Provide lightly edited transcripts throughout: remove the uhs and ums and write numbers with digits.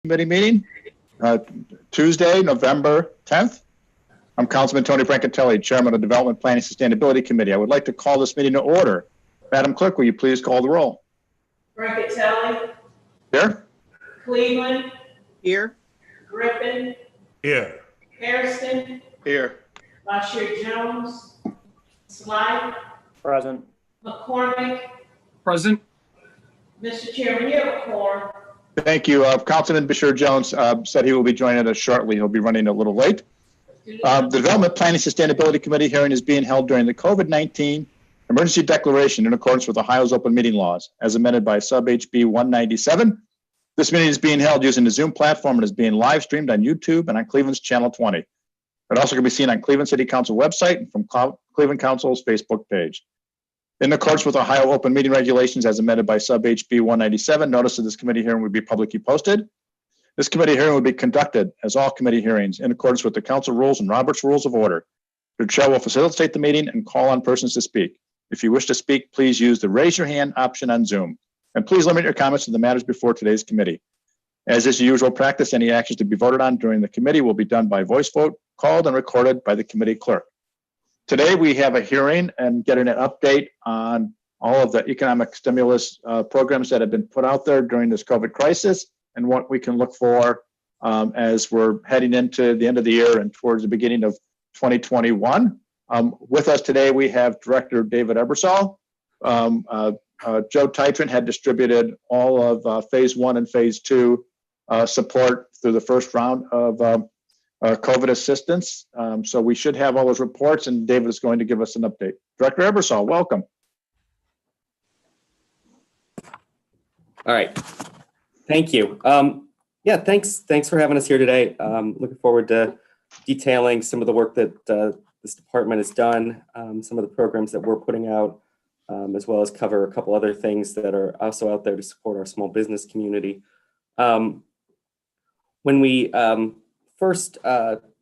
Committee meeting, Tuesday, November 10th. I'm Councilman Tony Brancatelli, Chairman of the Development Planning Sustainability Committee. I would like to call this meeting to order. Madam Clerk, will you please call the roll? Brancatelli. Here. Cleveland. Here. Griffin. Here. Hairston. Here. Bashir Jones. Sly. Present. McCormick. Present. Mr. Chairman, you have a quorum. Thank you. Councilman Bashir Jones said he will be joining us shortly. He'll be running a little late. The Development Planning Sustainability Committee hearing is being held during the COVID-19 emergency declaration in accordance with Ohio's open meeting laws, as amended by Sub HB 197. This meeting is being held using the Zoom platform and is being live streamed on YouTube and on Cleveland's Channel 20. It also can be seen on Cleveland City Council website and from Cleveland Council's Facebook page. In accordance with Ohio open meeting regulations as amended by Sub HB 197, notice of this committee hearing will be publicly posted. This committee hearing will be conducted, as all committee hearings, in accordance with the council rules and Robert's Rules of Order. The chair will facilitate the meeting and call on persons to speak. If you wish to speak, please use the raise your hand option on Zoom. And please limit your comments to the matters before today's committee. As is the usual practice, any actions to be voted on during the committee will be done by voice vote, called and recorded by the committee clerk. Today, we have a hearing and getting an update on all of the economic stimulus programs that have been put out there during this COVID crisis and what we can look for as we're heading into the end of the year and towards the beginning of 2021. With us today, we have Director David Ebersol. Joe Tytron had distributed all of phase 1 and phase 2 support through the first round of COVID assistance. So we should have all those reports, and David is going to give us an update. Director Ebersol, welcome. All right. Thank you. Yeah, thanks for having us here today. Looking forward to detailing some of the work that this department has done, some of the programs that we're putting out, as well as cover a couple other things that are also out there to support our small business community. When we first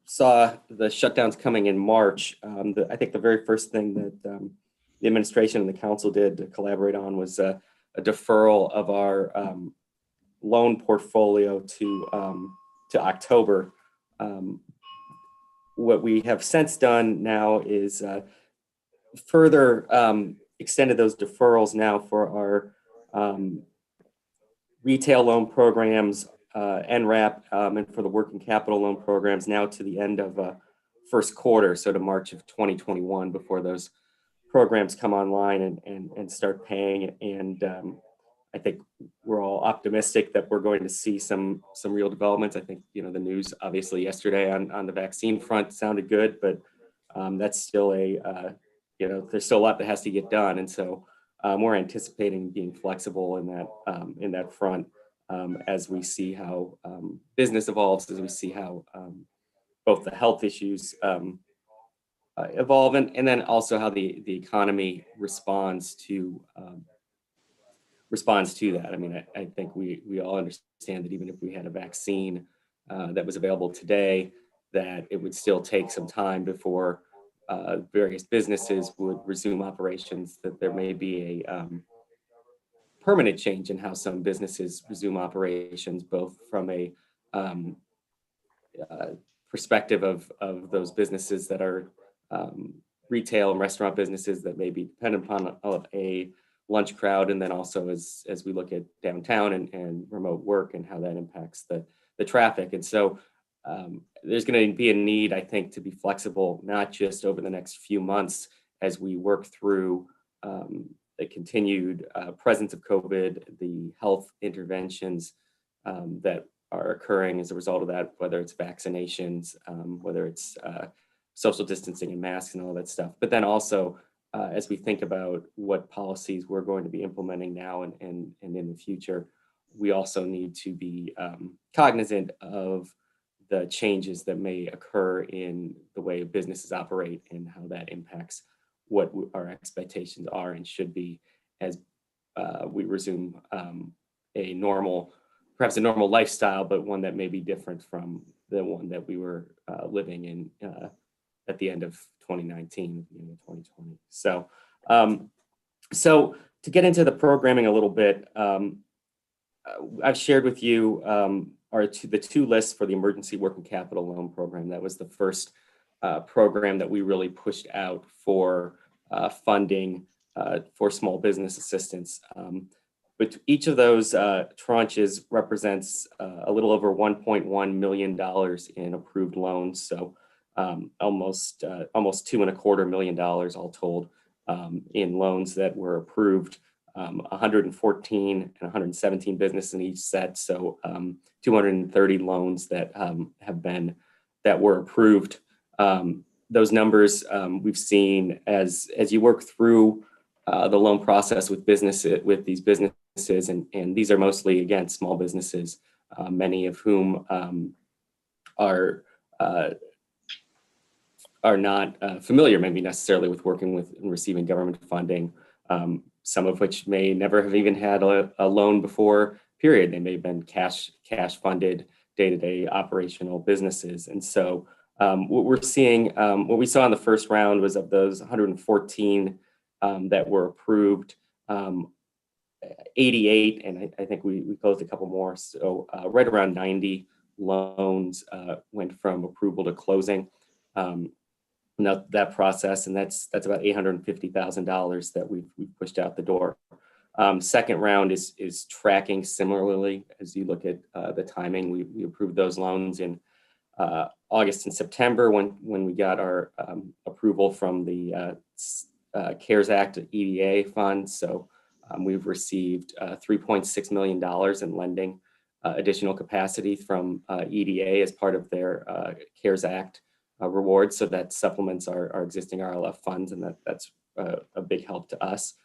saw the shutdowns coming in March, I think the very first thing that the administration and the council did to collaborate on was a deferral of our loan portfolio to October. What we have since done now is further extended those deferrals now for our retail loan programs, NRAP, and for the working capital loan programs now to the end of first quarter, so to March of 2021 before those programs come online and start paying. And I think we're all optimistic that we're going to see some real developments. I think, the news obviously yesterday on the vaccine front sounded good, but that's still there's still a lot that has to get done. And so we're anticipating being flexible in that front as we see how business evolves, as we see how both the health issues evolve and then also how the economy responds to that. I mean, I think we all understand that even if we had a vaccine that was available today, that it would still take some time before various businesses would resume operations, that there may be a permanent change in how some businesses resume operations, both from a perspective of those businesses that are retail and restaurant businesses that may be dependent upon a lunch crowd, and then also as we look at downtown and remote work and how that impacts the traffic. And so there's going to be a need, I think, to be flexible, not just over the next few months as we work through the continued presence of COVID, the health interventions that are occurring as a result of that, whether it's vaccinations, whether it's social distancing and masks and all that stuff. But then also, as we think about what policies we're going to be implementing now and in the future, we also need to be cognizant of the changes that may occur in the way businesses operate and how that impacts what our expectations are and should be as we resume perhaps a normal lifestyle, but one that may be different from the one that we were living in at the end of 2019, 2020. So to get into the programming a little bit, I've shared with you the two lists for the Emergency Working Capital Loan Program. That was the first program that we really pushed out for funding for small business assistance. But each of those tranches represents a little over $1.1 million in approved loans. So almost $2.25 million all told in loans that were approved. 114 and 117 businesses in each set. So 230 loans that were approved. Those numbers we've seen as you work through the loan process with these businesses, and these are mostly, again, small businesses, many of whom are not familiar maybe necessarily with working with and receiving government funding, some of which may never have even had a loan before, period. They may have been cash funded day-to-day operational businesses. And so what we're seeing, what we saw in the first round was of those 114 that were approved, 88, and I think we closed a couple more. So right around 90 loans went from approval to closing. Now that process, and that's about $850,000 that we've pushed out the door. Second round is tracking similarly as you look at the timing. We approved those loans in August and September when we got our approval from the CARES Act EDA fund. So we've received $3.6 million in lending additional capacity from EDA as part of their CARES Act rewards. So that supplements our existing RLF funds, and that's a big help to us.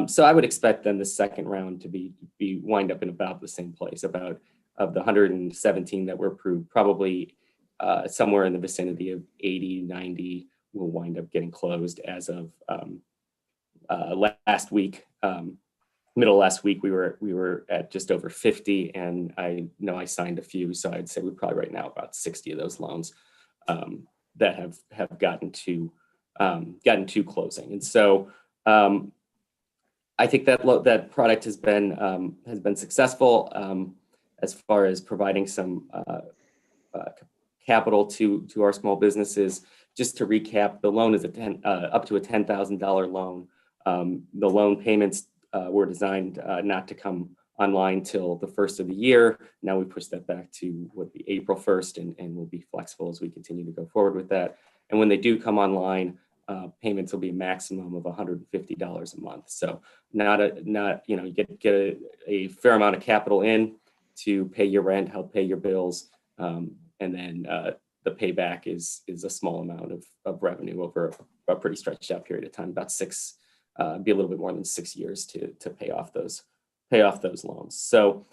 So I would expect then the second round to be wind up in about the same place. About of the 117 that were approved, probably somewhere in the vicinity of 80, 90 will wind up getting closed as of last week. Middle of last week, we were at just over 50, and I know I signed a few, so I'd say we're probably right now about 60 of those loans that have gotten to closing. And so I think that product has been successful as far as providing some capital to our small businesses. Just to recap, the loan is up to a $10,000 loan. The loan payments were designed not to come online till the first of the year. Now we push that back to would be April 1st, and we'll be flexible as we continue to go forward with that. And when they do come online, payments will be a maximum of $150 a month. So you get a fair amount of capital in to pay your rent, help pay your bills, and then the payback is a small amount of revenue over a pretty stretched out period of time, about be a little bit more than 6 years to pay off those loans. So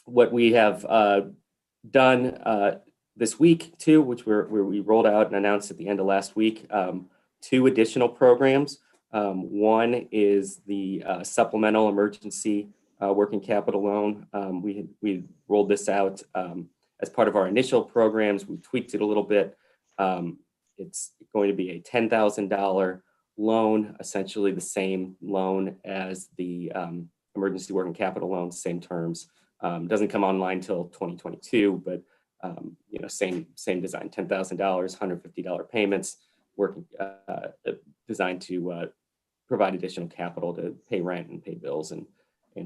what we have done this week too, which we rolled out and announced at the end of last week, 2 additional programs. One is the Supplemental Emergency Working Capital Loan. We rolled this out as part of our initial programs. We tweaked it a little bit. It's going to be a $10,000 loan, essentially the same loan as the Emergency Working Capital Loan, same terms. Doesn't come online till 2022, but same design, $10,000, $150 payments, designed to provide additional capital to pay rent and pay bills and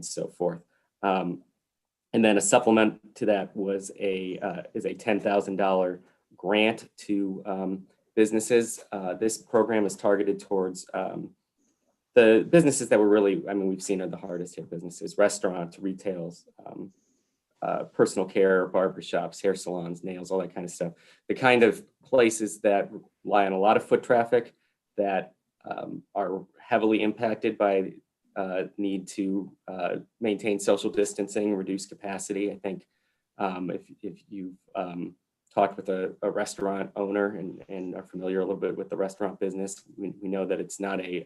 so forth. And then a supplement to that is a $10,000 grant to businesses. This program is targeted towards the businesses that we've seen are the hardest hit businesses: restaurants, retails, personal care, barbershops, hair salons, nails, all that kind of stuff. The kind of places that rely on a lot of foot traffic, that are heavily impacted by need to maintain social distancing, reduce capacity. I think if you've talked with a restaurant owner and are familiar a little bit with the restaurant business, we know that it's not a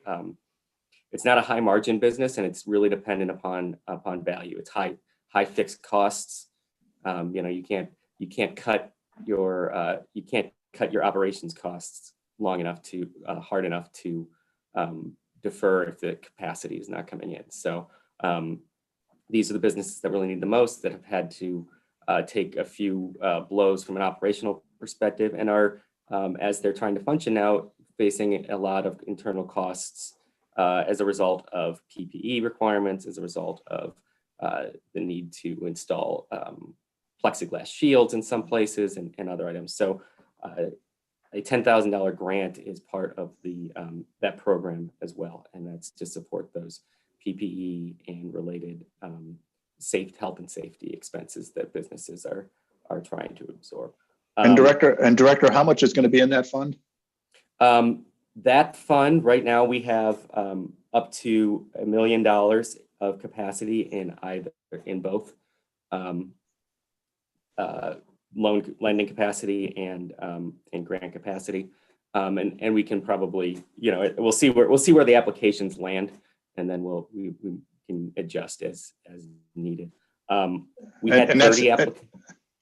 high margin business, and it's really dependent upon value. It's high fixed costs. You can't cut your operations costs hard enough to defer if the capacity is not coming in. So these are the businesses that really need the most, that have had to take a few blows from an operational perspective and are, as they're trying to function now, facing a lot of internal costs as a result of PPE requirements, as a result of the need to install plexiglass shields in some places and other items. So a $10,000 grant is part of the that program as well, and that's to support those PPE and related health and safety expenses that businesses are trying to absorb. And director, how much is going to be in that fund? That fund right now we have up to $1 million of capacity in both lending capacity and grant capacity, and we can probably, we'll see where the applications land, and then we can adjust as needed. We had 30 applications.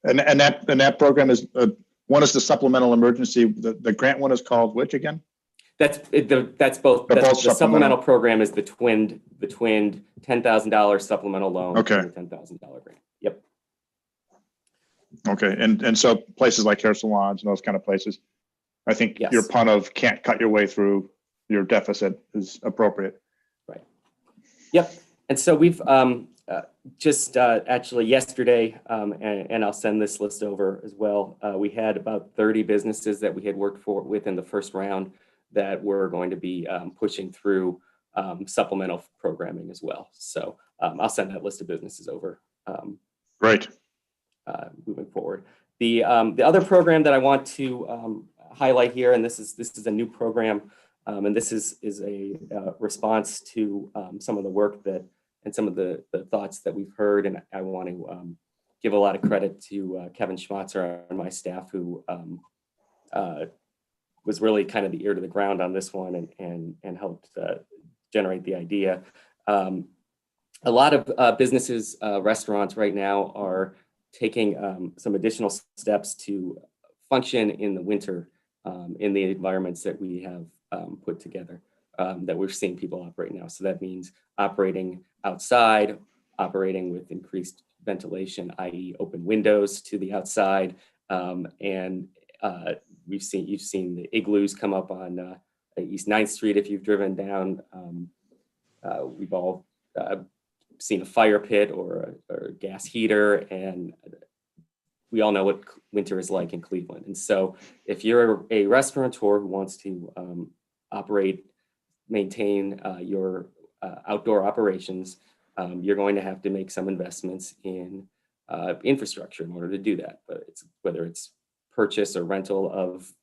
And that program is one is the supplemental emergency. The grant one is called which again? That's both. The supplemental program is the twinned $10,000 supplemental loan. Okay. And the $10,000 grant. Yep. Okay, and so places like hair salons and those kind of places, I think Yes. your pun of can't cut your way through your deficit is appropriate. Right. Yep. And so we've just actually yesterday, and I'll send this list over as well. We had about 30 businesses that we had worked with in the first round that we're going to be pushing through supplemental programming as well. So I'll send that list of businesses over. Great. Moving forward, the other program that I want to highlight here, and this is a new program, and this is a response to some of the work and some of the thoughts that we've heard, and I want to give a lot of credit to Kevin Schmatzer on my staff, who was really kind of the ear to the ground on this one and helped generate the idea. A lot of businesses, restaurants right now are taking some additional steps to function in the winter in the environments that we have put together, that we're seeing people operate now. So that means operating outside, operating with increased ventilation, i.e. open windows to the outside. And you've seen the igloos come up on East 9th Street if you've driven down. We've all seen a fire pit or a gas heater, and we all know what winter is like in Cleveland. And so if you're a restaurateur who wants to maintain your outdoor operations, you're going to have to make some investments in infrastructure in order to do that. But whether it's purchase or rental of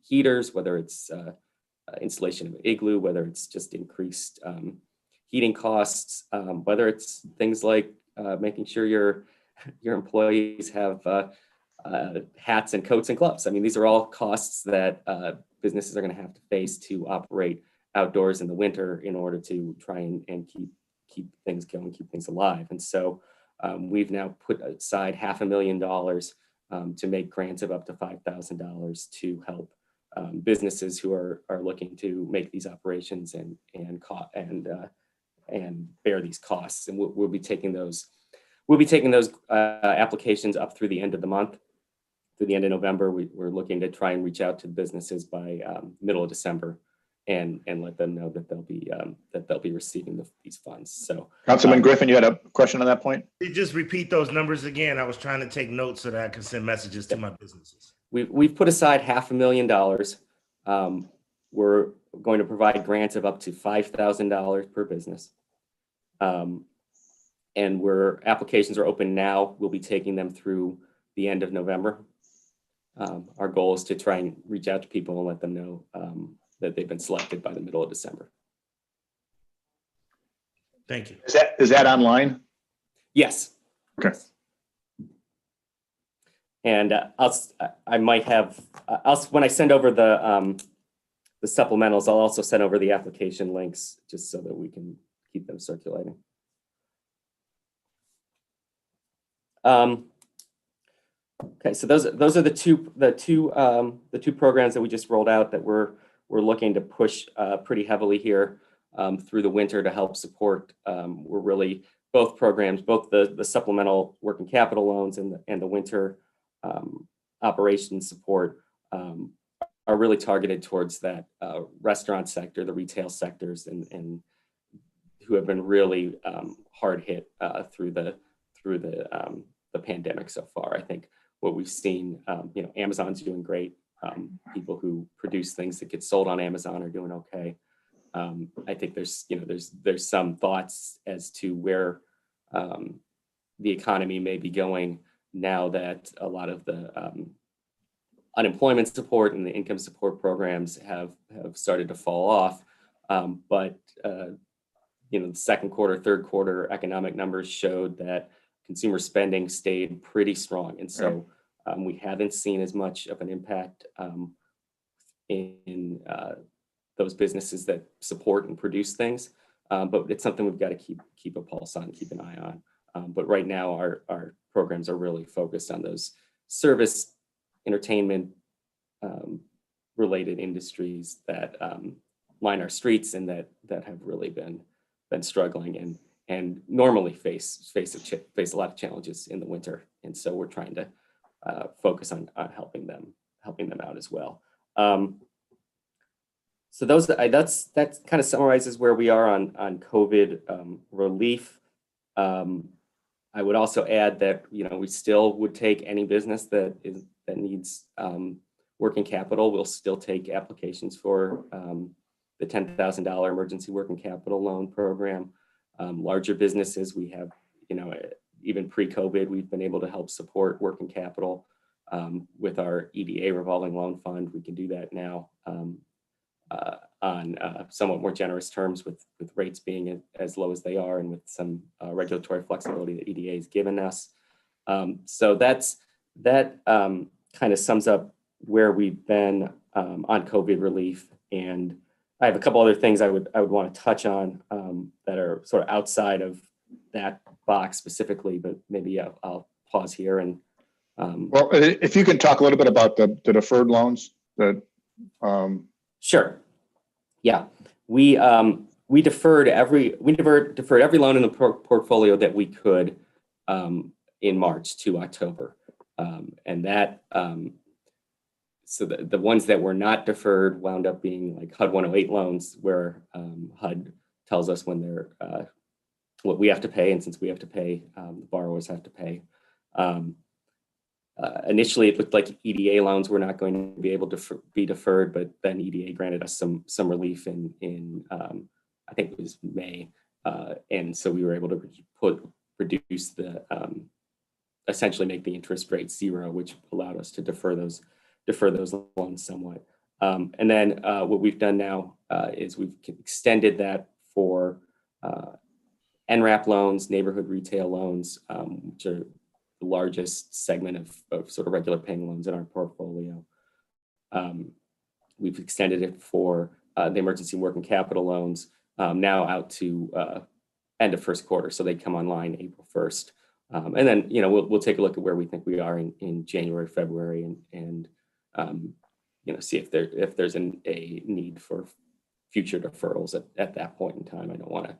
heaters, whether it's installation of an igloo, whether it's just increased heating costs, whether it's things like making sure your employees have hats and coats and gloves. I mean, these are all costs that businesses are going to have to face to operate outdoors in the winter in order to try and keep things going, keep things alive. And so we've now put aside $500,000 to make grants of up to $5,000 to help businesses who are looking to make these operations and bear these costs. And we'll be taking those applications up through the end of the month. Through the end of November, we're looking to try and reach out to businesses by middle of December and let them know that they'll be receiving these funds. So, Councilman Griffin, you had a question on that point? You just repeat those numbers again. I was trying to take notes so that I can send messages to my businesses. We've put aside $500,000. We're going to provide grants of up to $5,000 per business. And applications are open now. We'll be taking them through the end of November. Our goal is to try and reach out to people and let them know that they've been selected by the middle of December. Thank you. Is that online? Yes. Okay. And when I send over the supplementals, I'll also send over the application links just so that we can keep them circulating. Okay, so those are the two programs that we just rolled out that we're looking to push pretty heavily here through the winter to help support. We're really both programs, both the supplemental working capital loans and the winter operations support are really targeted towards that restaurant sector, the retail sectors, and who have been really hard hit through the pandemic so far. I think what we've seen, Amazon's doing great. People who produce things that get sold on Amazon are doing okay. I think there's some thoughts as to where the economy may be going now that a lot of the unemployment support and the income support programs have started to fall off. But the second quarter, third quarter economic numbers showed that consumer spending stayed pretty strong. And so we haven't seen as much of an impact in those businesses that support and produce things. But it's something we've got to keep a pulse on, keep an eye on. But right now our programs are really focused on those service, entertainment related industries that line our streets and that have really been struggling and normally face a lot of challenges in the winter. And so we're trying to focus on helping them out as well. So that kind of summarizes where we are on COVID relief. I would also add that we still would take any business that needs working capital. We'll still take applications for the $10,000 emergency working capital loan program. Larger businesses, we have even pre-COVID, we've been able to help support working capital with our EDA revolving loan fund. We can do that now on somewhat more generous terms with rates being as low as they are and with some regulatory flexibility that EDA has given us. So that kind of sums up where we've been on COVID relief. And I have a couple other things I would want to touch on that are sort of outside of that box specifically, but maybe I'll pause here and. Well, if you can talk a little bit about the deferred loans that. Sure. Yeah, we deferred every loan in the portfolio that we could in March to October, and that so the ones that were not deferred wound up being like HUD 108 loans, where HUD tells us when they're what we have to pay, and since we have to pay, the borrowers have to pay. Initially, it looked like EDA loans were not going to be able to be deferred, but then EDA granted us some relief in I think it was May, and so we were able to reduce the essentially make the interest rate zero, which allowed us to defer those loans somewhat. And then what we've done now is we've extended that for NRAP loans, neighborhood retail loans, which are the largest segment of sort of regular paying loans in our portfolio. We've extended it for the emergency working capital loans now out to end of first quarter, so they come online April 1st. And then we'll take a look at where we think we are in January, February, and see if there's a need for future deferrals at that point in time. I don't want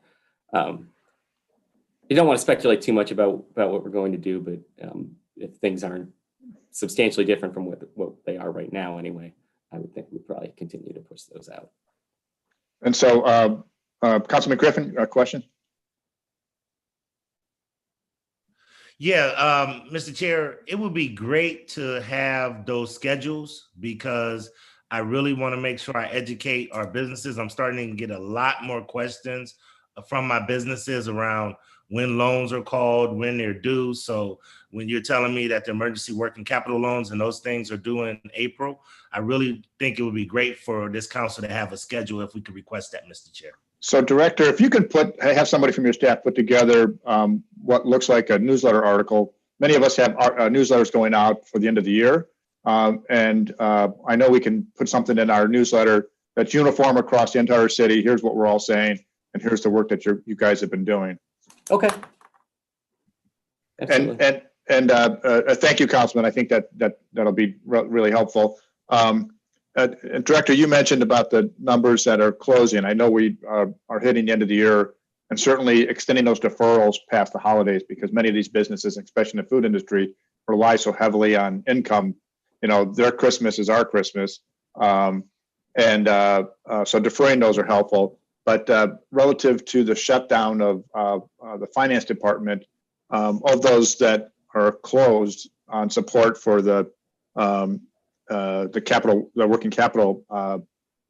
to speculate too much about what we're going to do, but if things aren't substantially different from what they are right now anyway, I would think we'd probably continue to push those out. And so, Councilman Griffin, a question? Yeah, Mr. Chair, it would be great to have those schedules because I really want to make sure I educate our businesses. I'm starting to get a lot more questions from my businesses around when loans are called, when they're due. So when you're telling me that the emergency working capital loans and those things are due in April, I really think it would be great for this council to have a schedule if we could request that, Mr. Chair. So Director, if you could have somebody from your staff put together what looks like a newsletter article. Many of us have newsletters going out for the end of the year. And I know we can put something in our newsletter that's uniform across the entire city. Here's what we're all saying, and here's the work that you guys have been doing. Okay. Absolutely. And thank you, Councilman. I think that'll be really helpful. Director, you mentioned about the numbers that are closing. I know we are hitting the end of the year, and certainly extending those deferrals past the holidays, because many of these businesses, especially in the food industry, rely so heavily on income. Their Christmas is our Christmas. So deferring those are helpful. But relative to the shutdown of the finance department, of those that are closed on support for the working capital, how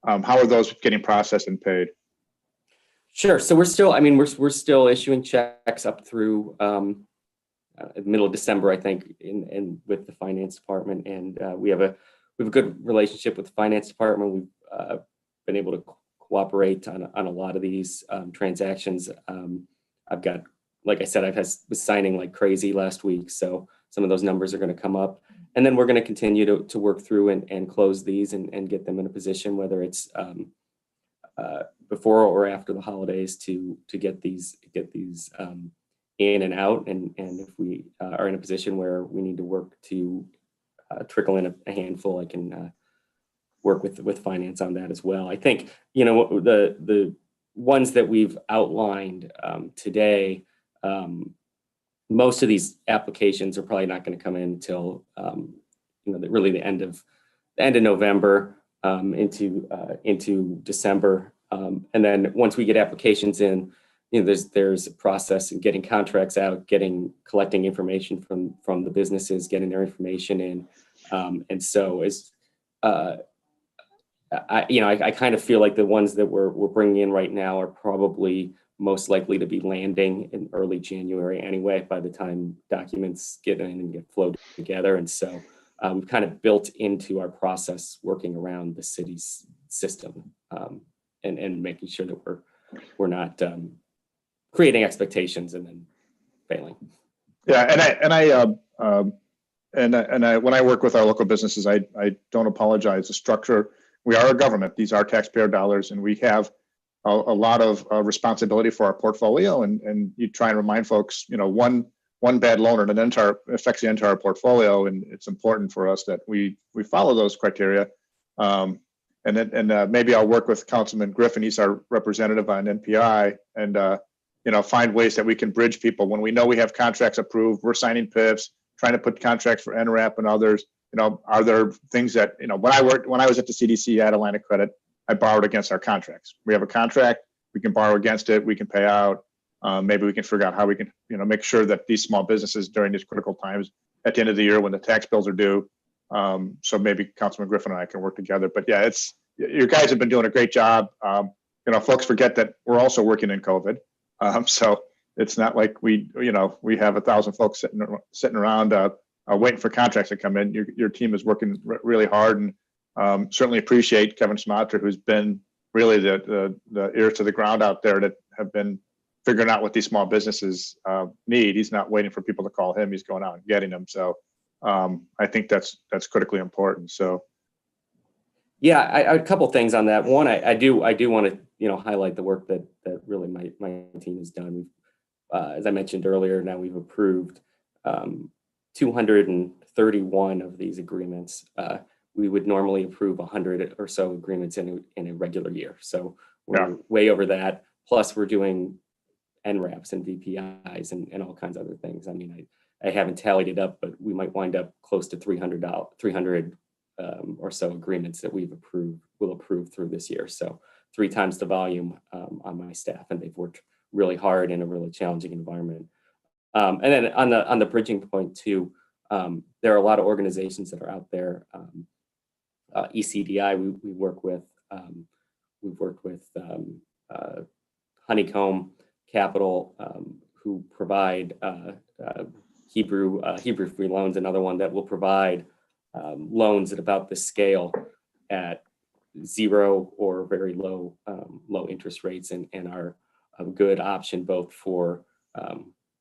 are those getting processed and paid? Sure. So we're still, we're still issuing checks up through middle of December, I think, in with the finance department, and we have a good relationship with the finance department. We've been able to cooperate on a lot of these transactions. I've got, like I said, was signing like crazy last week, so some of those numbers are going to come up, and then we're going to continue to work through and close these and get them in a position, whether it's before or after the holidays, to get these in and out, and if we are in a position where we need to work to trickle in a handful, I can work with finance on that as well. I think the ones that we've outlined today, most of these applications are probably not going to come in until really the end of November into December, and then once we get applications in, there's a process in getting contracts out, collecting information from the businesses, getting their information in, and so as I kind of feel like the ones that we're bringing in right now are probably most likely to be landing in early January anyway, by the time documents get in and get flowed together. And so we've kind of built into our process working around the city's system, and making sure that we're not creating expectations and then failing. Yeah, when I work with our local businesses, I don't apologize. The structure, we are a government. These are taxpayer dollars, and we have a lot of responsibility for our portfolio. And you try and remind folks, one bad loan affects the entire portfolio, and it's important for us that we follow those criteria. Maybe I'll work with Councilman Griffin. He's our representative on NPI, and find ways that we can bridge people. When we know we have contracts approved, we're signing PIFs, trying to put contracts for NRAP and others. Are there things that, when I was at the CDC, I had a line of credit, I borrowed against our contracts. We have a contract, we can borrow against it, we can pay out. Maybe we can figure out how we can, make sure that these small businesses during these critical times at the end of the year when the tax bills are due. So maybe Councilman Griffin and I can work together. But yeah, you guys have been doing a great job. Folks forget that we're also working in COVID. So it's not like we have 1,000 folks sitting around waiting for contracts to come in. Your team is working really hard, and certainly appreciate Kevin Smatra, who's been really the ear to the ground out there that have been figuring out what these small businesses need. He's not waiting for people to call him; he's going out and getting them. So I think that's critically important. So yeah, a couple things on that. One, I do want to highlight the work that really my team has done. As I mentioned earlier, now we've approved 231 of these agreements. We would normally approve 100 or so agreements in a regular year. So we're way over that. Plus, we're doing NRAPs and VPIs and all kinds of other things. I haven't tallied it up, but we might wind up close to 300 or so agreements that will approve through this year. So 3 times the volume on my staff, and they've worked really hard in a really challenging environment. And then on the bridging point too, there are a lot of organizations that are out there. ECDI we work with. We've worked with Honeycomb Capital, who provide Hebrew Free Loans, another one that will provide loans at about this scale at 0 or very low interest rates, and are a good option both for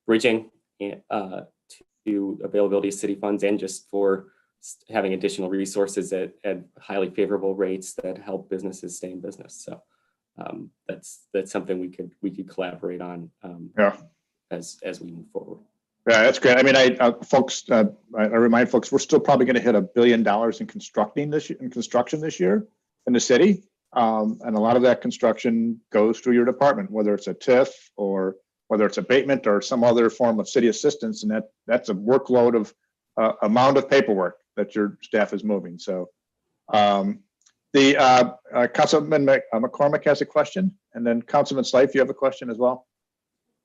bridging to availability of city funds, and just for having additional resources at highly favorable rates that help businesses stay in business. So that's something we could collaborate on as we move forward. Yeah, that's great. I remind folks, we're still probably going to hit $1 billion in construction this year in the city. And a lot of that construction goes through your department, whether it's a TIF or whether it's abatement or some other form of city assistance. And that's a workload of amount of paperwork that your staff is moving. So Councilman McCormick has a question, and then Councilman Slife, you have a question as well.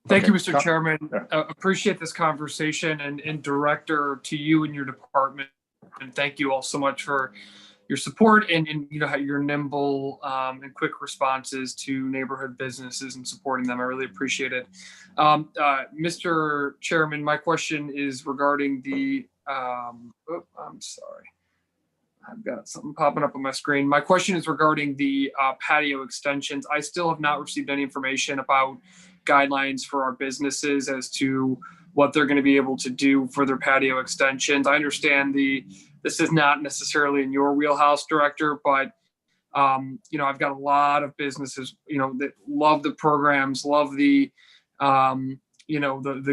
Thank you, Okay. Mr. Chairman. Yeah. Appreciate this conversation, and Director, to you and your department. And thank you all so much for your support and your nimble and quick responses to neighborhood businesses and supporting them. I really appreciate it. Mr. Chairman, my question is regarding the, I'm sorry. I've got something popping up on my screen. My question is regarding the patio extensions. I still have not received any information about guidelines for our businesses as to what they're going to be able to do for their patio extensions. I understand this is not necessarily in your wheelhouse, Director, but I've got a lot of businesses, that love the programs, love the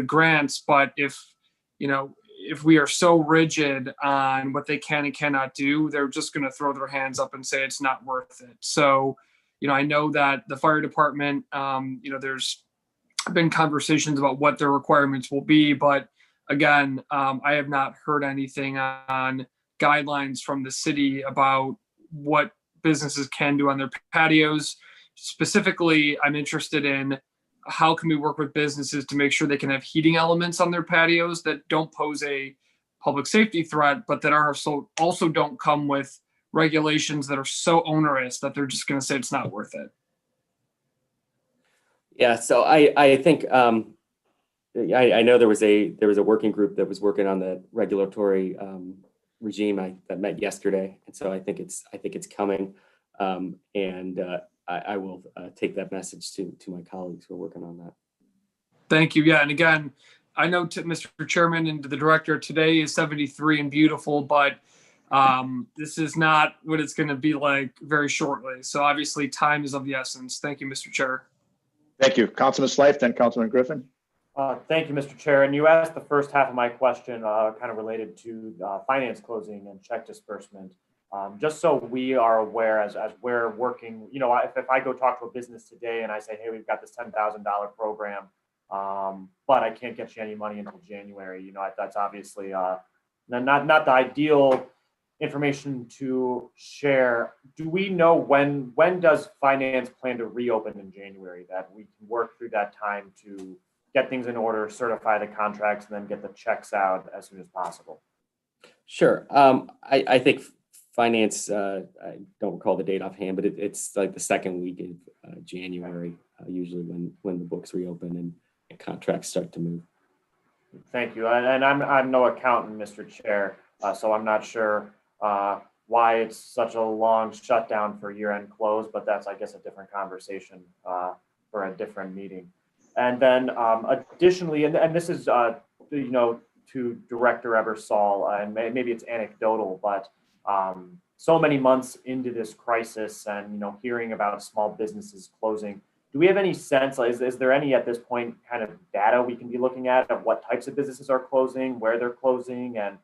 grants, but if we are so rigid on what they can and cannot do, they're just going to throw their hands up and say it's not worth it. So, I know that the fire department, there's been conversations about what their requirements will be, but again, I have not heard anything on guidelines from the city about what businesses can do on their patios. Specifically, I'm interested in how can we work with businesses to make sure they can have heating elements on their patios that don't pose a public safety threat, but that also don't come with regulations that are so onerous that they're just going to say it's not worth it. Yeah, so I think I know there was a working group that was working on the regulatory regime that met yesterday, and so I think it's coming, and I will take that message to my colleagues who are working on that. Thank you. Yeah, and again, I know Mr. Chairman and the Director, today is 73 and beautiful, but this is not what it's going to be like very shortly. So obviously, time is of the essence. Thank you, Mr. Chair. Thank you. Councilman Slife, then Councilman Griffin. Thank you, Mr. Chair. And you asked the first half of my question kind of related to finance closing and check disbursement. Just so we are aware as we're working, if I go talk to a business today and I say, hey, we've got this $10,000 program, but I can't get you any money until January, that's obviously not the ideal information to share. Do we know when does finance plan to reopen in January, that we can work through that time to get things in order, certify the contracts, and then get the checks out as soon as possible? Sure. I think finance, I don't recall the date offhand, but it's like the second week of January, usually when the books reopen and contracts start to move. Thank you. And I'm no accountant, Mr. Chair, so I'm not sure why it's such a long shutdown for year-end close, but that's, I guess, a different conversation for a different meeting. And then additionally, and this is, to Director Ebersol, and maybe it's anecdotal, but so many months into this crisis and, hearing about small businesses closing, do we have any sense, is there any at this point kind of data we can be looking at of what types of businesses are closing, where they're closing, and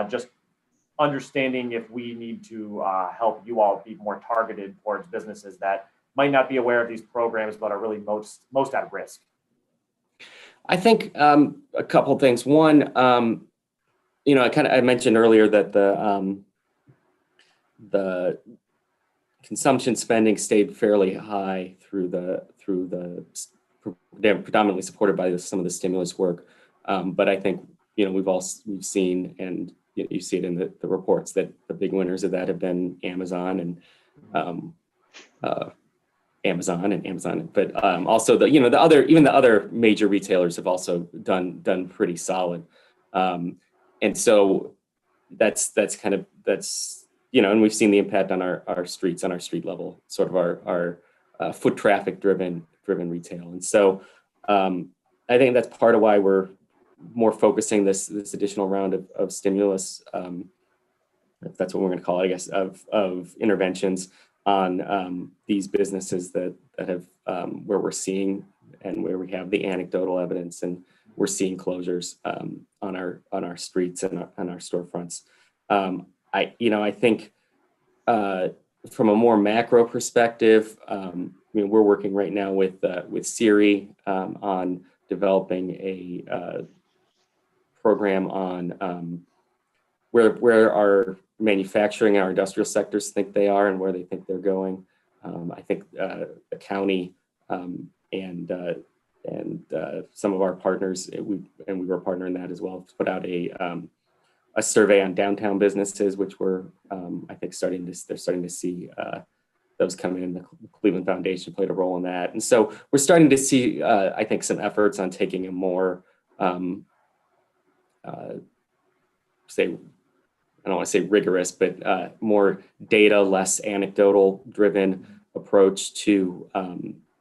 just understanding if we need to help you all be more targeted towards businesses that might not be aware of these programs but are really most at risk? I think a couple of things. One, I mentioned earlier that the consumption spending stayed fairly high through the predominantly supported by some of the stimulus work. But I think we've seen, and you see it in the reports, that the big winners of that have been Amazon, but also the other major retailers have also done pretty solid, and so that's and we've seen the impact on our streets, on our street level, sort of our foot traffic driven retail, and so I think that's part of why we're more focusing this additional round of stimulus, if that's what we're going to call it, I guess, of interventions on these businesses that have where we're seeing and where we have the anecdotal evidence, and we're seeing closures on our streets and on our storefronts. I think from a more macro perspective, we're working right now with Siri on developing a program on where our manufacturing and our industrial sectors think they are and where they think they're going. I think the county and some of our partners, we were partnering that as well, to put out a survey on downtown businesses, which we're I think they're starting to see those come in. The Cleveland Foundation played a role in that, and so we're starting to see I think some efforts on taking a more I don't want to say rigorous, but more data, less anecdotal driven approach to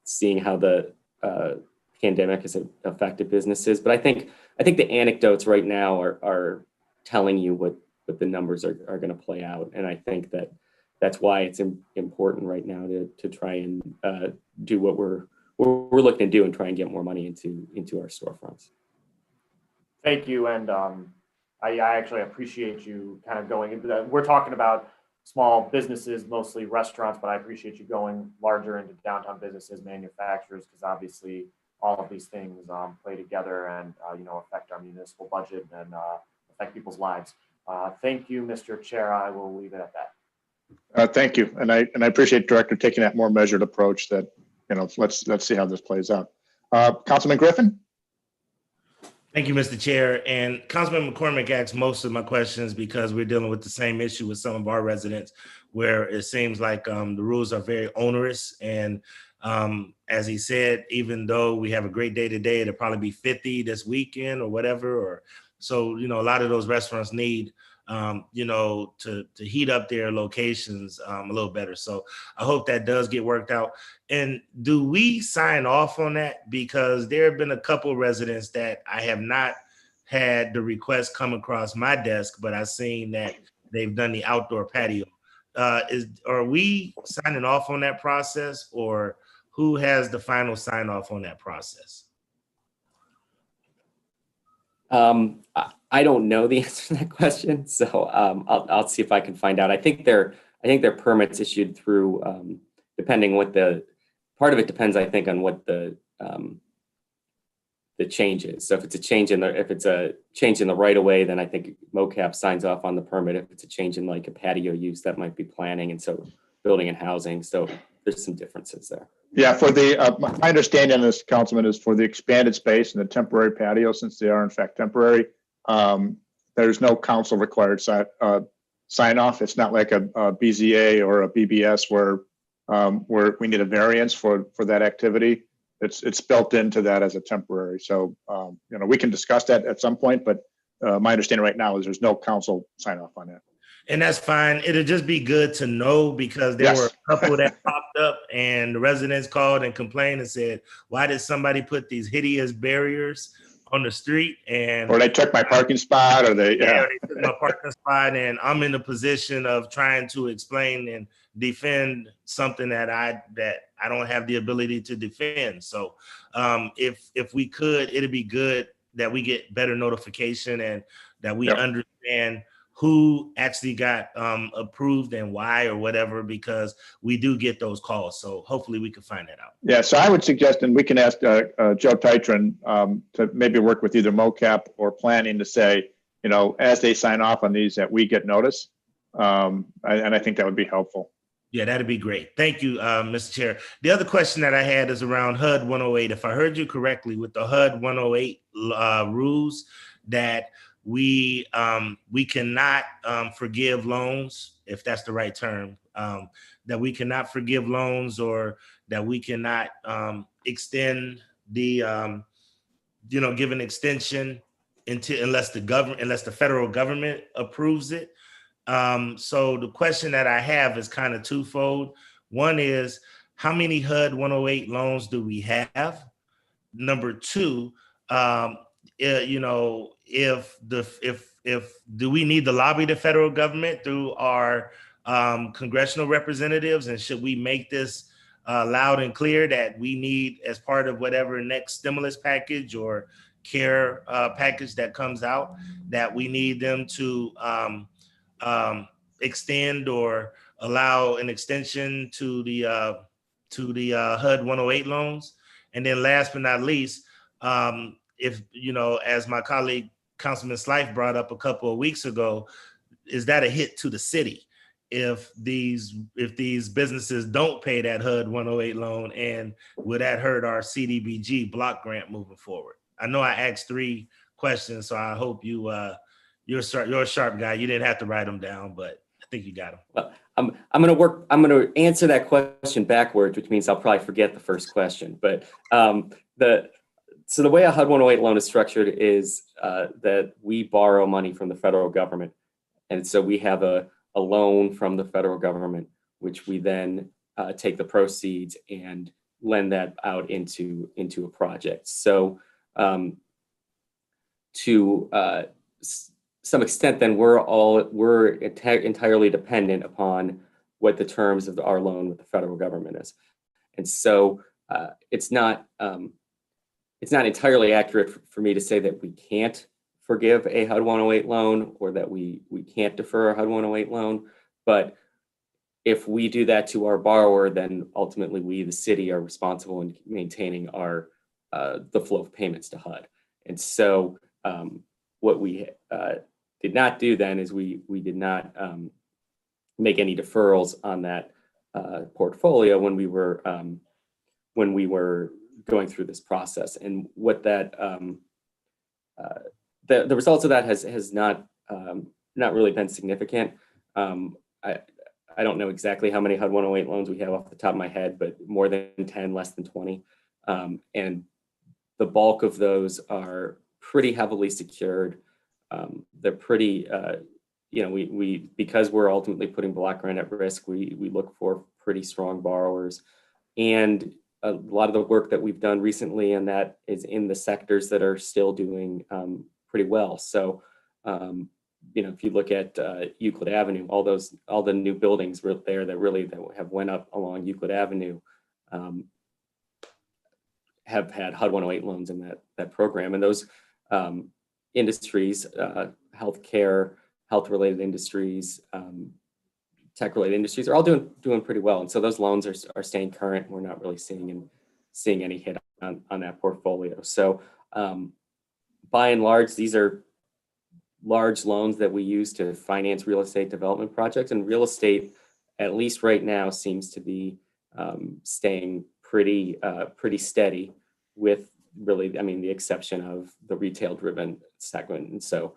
seeing how the pandemic has affected businesses. But I think the anecdotes right now are telling you what the numbers are going to play out. And I think that's why it's important right now to try and do what we're looking to do and try and get more money into our storefronts. Thank you. And I actually appreciate you kind of going into that. We're talking about small businesses, mostly restaurants, but I appreciate you going larger into downtown businesses, manufacturers, because obviously all of these things play together and affect our municipal budget and affect people's lives. Thank you, Mr. Chair. I will leave it at that. Thank you, and I appreciate Director taking that more measured approach. That let's see how this plays out. Councilman Griffin. Thank you, Mr. Chair. And Councilman McCormick asked most of my questions because we're dealing with the same issue with some of our residents, where it seems like the rules are very onerous. And as he said, even though we have a great day today, it'll probably be 50 this weekend or whatever. So a lot of those restaurants need to heat up their locations a little better. So I hope that does get worked out. And do we sign off on that? Because there have been a couple residents that I have not had the request come across my desk, but I've seen that they've done the outdoor patio. Are we signing off on that process, or who has the final sign off on that process? I don't know the answer to that question, so I'll see if I can find out. I think their permits issued through, depending what part of it depends, I think, on what the change is. So if it's a change in the right of way, then I think MOCAP signs off on the permit. If it's a change in like a patio use, that might be planning, and so building and housing. So there's some differences there. Yeah, for my understanding on this, Councilman, is for the expanded space and the temporary patio, since they are in fact temporary, there's no council required sign off. It's not like a BZA or a BBS where we need a variance for that activity. It's built into that as a temporary. So we can discuss that at some point, but my understanding right now is there's no council sign off on that. And that's fine. It'll just be good to know, because there were a couple that popped up and the residents called and complained and said, why did somebody put these hideous barriers on the street? Or they took my parking spot, or they they took my parking spot, and I'm in the position of trying to explain and defend something that I don't have the ability to defend. So if we could, it'd be good that we get better notification and that we understand who actually got approved and why or whatever, because we do get those calls. So hopefully we can find that out. Yeah, so I would suggest, and we can ask Joe Titron to maybe work with either MOCAP or planning to say, as they sign off on these, that we get notice. And I think that would be helpful. Yeah, that'd be great. Thank you, Mr. Chair. The other question that I had is around HUD 108. If I heard you correctly, with the HUD 108 rules, that we cannot forgive loans, if that's the right term, that we cannot forgive loans, or that we cannot extend the give an extension unless the federal government approves it. So the question that I have is kind of twofold. One is, how many HUD 108 loans do we have? Number two, if do we need to lobby the federal government through our congressional representatives, and should we make this loud and clear that we need, as part of whatever next stimulus package or care package that comes out, that we need them to extend or allow an extension to the HUD 108 loans. And then last but not least, if, as my colleague Councilman Slife brought up a couple of weeks ago, is that a hit to the city if these businesses don't pay that HUD 108 loan, and will that hurt our CDBG block grant moving forward? I know I asked 3 questions, so I hope you're a sharp guy. You didn't have to write them down, but I think you got them. Well, I'm going to answer that question backwards, which means I'll probably forget the first question. But so the way a HUD 108 loan is structured is that we borrow money from the federal government. And so we have a loan from the federal government, which we then take the proceeds and lend that out into a project. So to some extent, then we're entirely dependent upon what the terms of our loan with the federal government is. And so it's not entirely accurate for me to say that we can't forgive a HUD 108 loan or that we can't defer a HUD 108 loan. But if we do that to our borrower, then ultimately we, the city, are responsible in maintaining the flow of payments to HUD. And so what we did not do then is we did not make any deferrals on that portfolio when we were going through this process. And what that the results of that has not really been significant. I don't know exactly how many HUD 108 loans we have off the top of my head, but more than 10, less than 20. And the bulk of those are pretty heavily secured. They're pretty, we because we're ultimately putting block grant at risk, we look for pretty strong borrowers. And a lot of the work that we've done recently, and that is in the sectors that are still doing pretty well. So, if you look at Euclid Avenue, all the new buildings there that have went up along Euclid Avenue have had HUD 108 loans in that program. And those industries, healthcare, health-related industries, tech-related industries are all doing pretty well. And so those loans are staying current. We're not really seeing any hit on that portfolio. So by and large, these are large loans that we use to finance real estate development projects, and real estate, at least right now, seems to be staying pretty steady, with really, the exception of the retail-driven segment. And so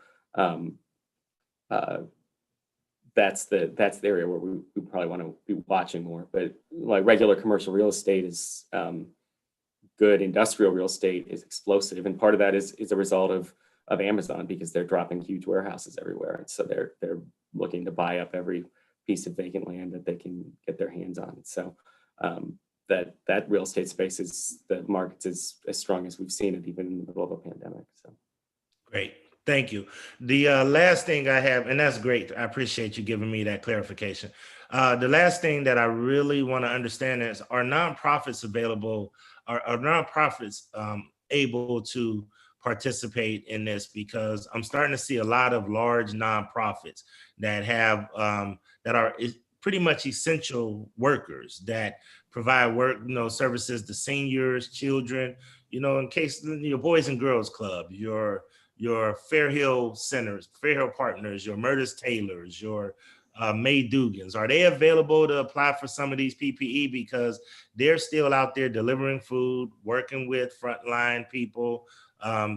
that's the area where we probably want to be watching more. But like regular commercial real estate is good. Industrial real estate is explosive, and part of that is a result of Amazon, because they're dropping huge warehouses everywhere. And so they're looking to buy up every piece of vacant land that they can get their hands on. So that real estate space the market's as strong as we've seen it, even in the middle of a pandemic. So great. Thank you. The last thing I have, and that's great, I appreciate you giving me that clarification. The last thing that I really want to understand is, are nonprofits available? Are nonprofits able to participate in this? Because I'm starting to see a lot of large nonprofits that have that are pretty much essential workers that provide work, services to seniors, children, in case your Boys and Girls Club, your Fair Hill Centers, Fair Hill Partners, your Murders Taylors, your May Dugans. Are they available to apply for some of these PPE? Because they're still out there delivering food, working with frontline people,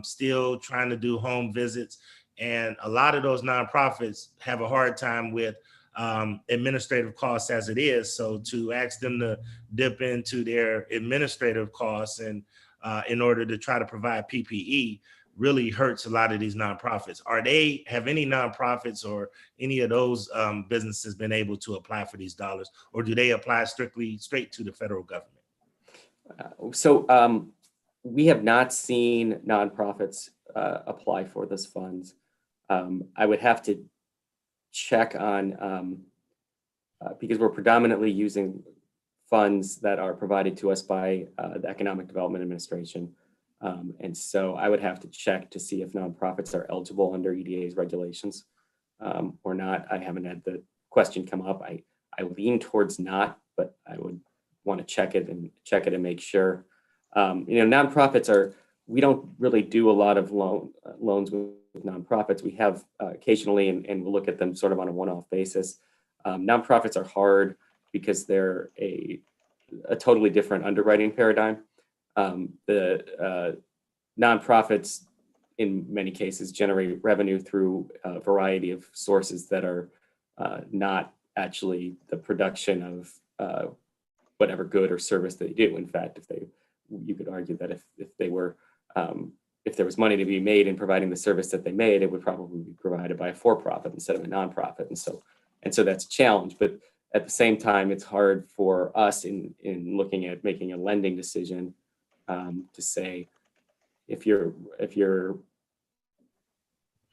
still trying to do home visits. And a lot of those nonprofits have a hard time with administrative costs as it is. So to ask them to dip into their administrative costs and in order to try to provide PPE really hurts a lot of these nonprofits. Have any nonprofits or any of those businesses been able to apply for these dollars, or do they apply straight to the federal government? So we have not seen nonprofits apply for those funds. I would have to check on, because we're predominantly using funds that are provided to us by the Economic Development Administration. And so I would have to check to see if nonprofits are eligible under EDA's regulations or not. I haven't had the question come up. I I lean towards not, but I would want to check it and make sure. Nonprofits we don't really do a lot of loans with nonprofits. We have occasionally, and we'll look at them sort of on a one-off basis. Nonprofits are hard because they're a totally different underwriting paradigm. The nonprofits, in many cases, generate revenue through a variety of sources that are not actually the production of whatever good or service they do. In fact, you could argue that if they were if there was money to be made in providing the service that they made, it would probably be provided by a for-profit instead of a nonprofit. And so that's a challenge. But at the same time, it's hard for us in looking at making a lending decision to say, if you're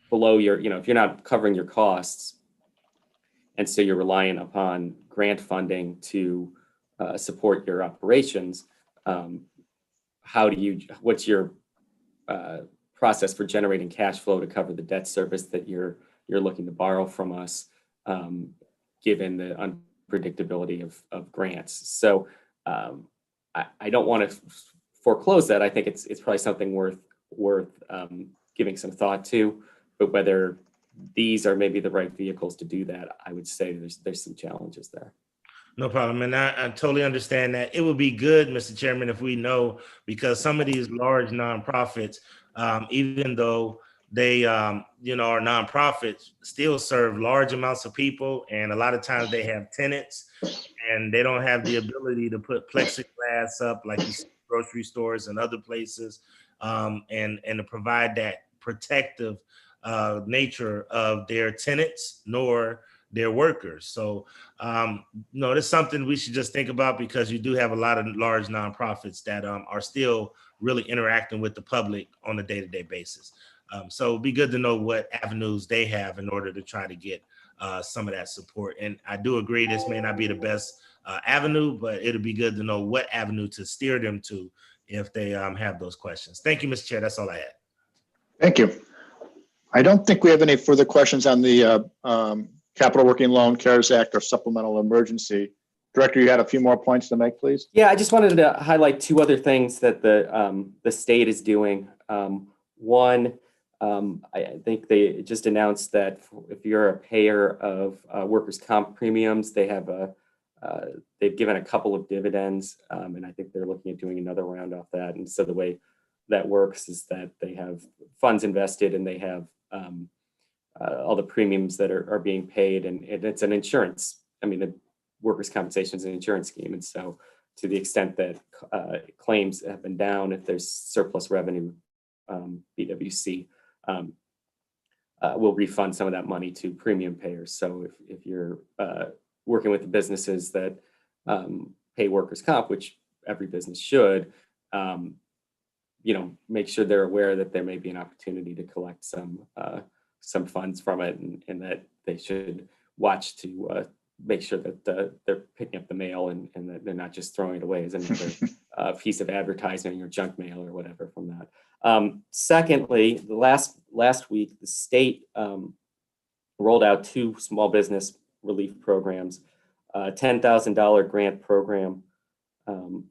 below your, if you're not covering your costs, and so you're relying upon grant funding to support your operations, what's your process for generating cash flow to cover the debt service that you're looking to borrow from us, given the unpredictability of grants. So I don't want to foreclose that. I think it's probably something worth giving some thought to, but whether these are maybe the right vehicles to do that, I would say there's some challenges there. No problem. And I totally understand that. It would be good, Mr. Chairman, if we know, because some of these large nonprofits, even though they, are nonprofits, still serve large amounts of people. And a lot of times they have tenants and they don't have the ability to put plexiglass up like you see grocery stores and other places, and to provide that protective nature of their tenants nor their workers. So, that's something we should just think about, because you do have a lot of large nonprofits that are still really interacting with the public on a day-to-day basis. So it'd be good to know what avenues they have in order to try to get some of that support. And I do agree this may not be the best avenue, but it'll be good to know what avenue to steer them to if they have those questions. Thank you, Mr. Chair. That's all I had. Thank you. I don't think we have any further questions on the Capital Working Loan CARES Act or Supplemental Emergency. Director, you had a few more points to make, please. Yeah, I just wanted to highlight two other things that the state is doing. One, I think they just announced that if you're a payer of workers' comp premiums, they've given a couple of dividends, and I think they're looking at doing another round off that. And so the way that works is that they have funds invested and they have all the premiums that are being paid, and it's an insurance. I mean, the workers' compensation is an insurance scheme, and so to the extent that claims have been down, if there's surplus revenue, BWC will refund some of that money to premium payers. So if you're working with the businesses that pay workers' comp, which every business should, make sure they're aware that there may be an opportunity to collect some funds from it, and that they should watch to make sure that they're picking up the mail and that they're not just throwing it away as another piece of advertising or junk mail or whatever from that. Secondly, last week, the state rolled out two small business relief programs, a $10,000 grant program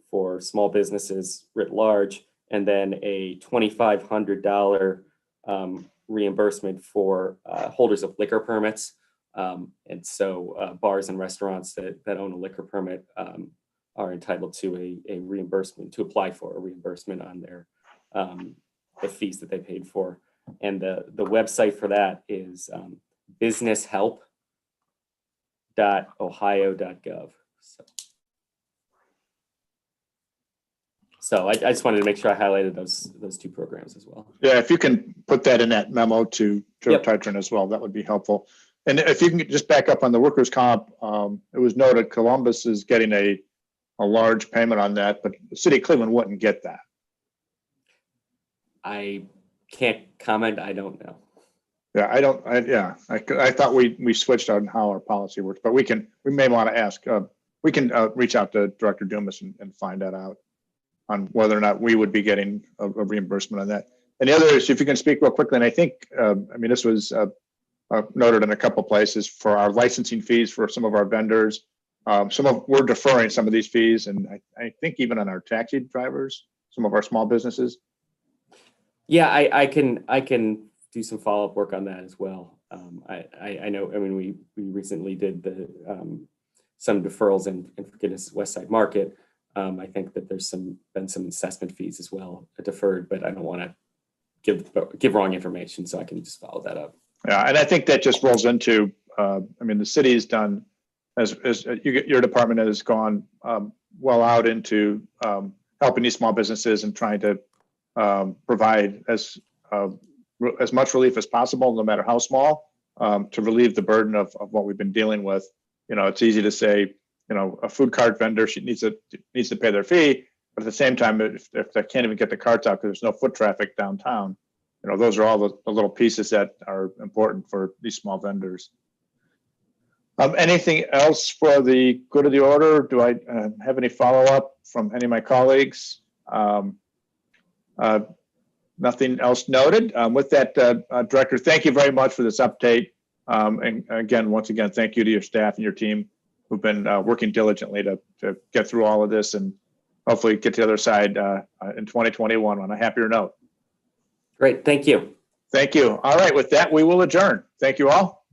for small businesses writ large, and then a $2,500 reimbursement for holders of liquor permits. And so bars and restaurants that own a liquor permit are entitled to a reimbursement, to apply for a reimbursement on their the fees that they paid for. And the website for that is businesshelp.ohio.gov. So I just wanted to make sure I highlighted those two programs as well. Yeah, if you can put that in that memo to Yep. Tytron as well, that would be helpful. And if you can just back up on the workers' comp, it was noted Columbus is getting a large payment on that, but the city of Cleveland wouldn't get that. I can't comment. I don't know. Yeah, I thought we switched on how our policy works, but we may want to ask. We can reach out to Director Dumas and find that out on whether or not we would be getting a reimbursement on that. And the other is, if you can speak real quickly, and I think, this was noted in a couple places for our licensing fees for some of our vendors. we're deferring some of these fees, and I think even on our taxi drivers, some of our small businesses. Yeah, I can do some follow-up work on that as well. I know, I mean, we recently did some deferrals in Forgiveness West Side Market. I think that there's been some assessment fees as well deferred, but I don't want to give wrong information, so I can just follow that up. Yeah, and I think that just rolls into, I mean, the city has done, as your department has gone well out into helping these small businesses and trying to provide as much relief as possible, no matter how small, to relieve the burden of what we've been dealing with. You know, it's easy to say, you know, a food cart vendor needs to pay their fee, but at the same time, if they can't even get the carts out because there's no foot traffic downtown, you know, those are all the little pieces that are important for these small vendors. Anything else for the good of the order? Do I have any follow-up from any of my colleagues? Nothing else noted. With that, Director, thank you very much for this update. And again, once again, thank you to your staff and your team who've been working diligently to get through all of this and hopefully get to the other side in 2021 on a happier note. Great, thank you. Thank you. All right, with that, we will adjourn. Thank you all.